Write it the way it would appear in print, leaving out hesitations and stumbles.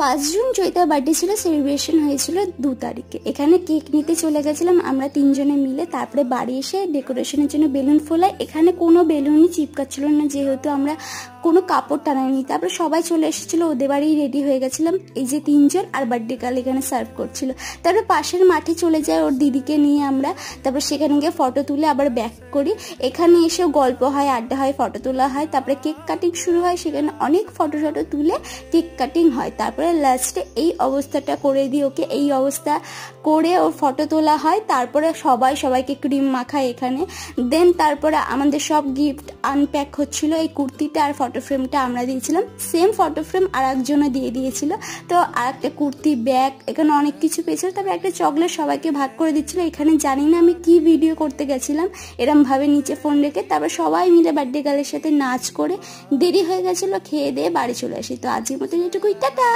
5 June চৈতার birthday ছিল, celebration হয়েছিল 2 তারিখে। এখানে কেক নিতে চলে গেছিলাম আমরা 3 জনে মিলে। তারপরে বাড়ি এসে ডেকোরেশনের জন্য বেলুন ফোলাই। এখানে কোনো বেলুনই চিপকাচ্ছিল না, যেহেতু আমরা কোনো কাপড় টানাইনি। তারপরে সবাই চলে এসেছিলো, ওদের বাড়ি রেডি হয়ে গেছিলাম। এই যে 3 জন আর বার্থডে গার্ল এখানে সার্ভ করছিল। তারপরে পাশের মাঠে চলে যায় ওর দিদিকে নিয়ে আমরা। তারপর সেখানে গিয়ে ফটো তুলে আবার ব্যাক করি। এখানে এসেও গল্প হয়, আড্ডা হয়, ফটো তোলা হয়। তারপরে কেক কাটিং শুরু হয়, সেখানে অনেক ফটো তুলে কেক কাটিং হয়। তারপরে লাস্টে এই অবস্থাটা করে দিই ওকে, এই অবস্থা করে ওর ফটো তোলা হয়। তারপরে সবাইকে ক্রিম মাখায় এখানে। দেন তারপরে আমাদের সব গিফট আনপ্যাক হচ্ছিল। এই কুর্তিটা আর ফটো ফ্রেমটা আমরা দিয়েছিলাম, সেম ফটো ফ্রেম আর একজনও দিয়ে দিয়েছিল। তো আর একটা কুর্তি, ব্যাগ, এখানে অনেক কিছু পেয়েছিল। তারপরে একটা চকলেট সবাইকে ভাগ করে দিচ্ছিল। এখানে জানি না আমি কি ভিডিও করতে গেছিলাম, এরম ভাবে নিচে ফোন রেখে। তারপর সবাই মিলে বার্থডে গার্লের সাথে নাচ করে দেরি হয়ে গেছিলো, খেয়ে দিয়ে বাড়ি চলে আসি। তো আজকের মতো এটুকুই, টাটা।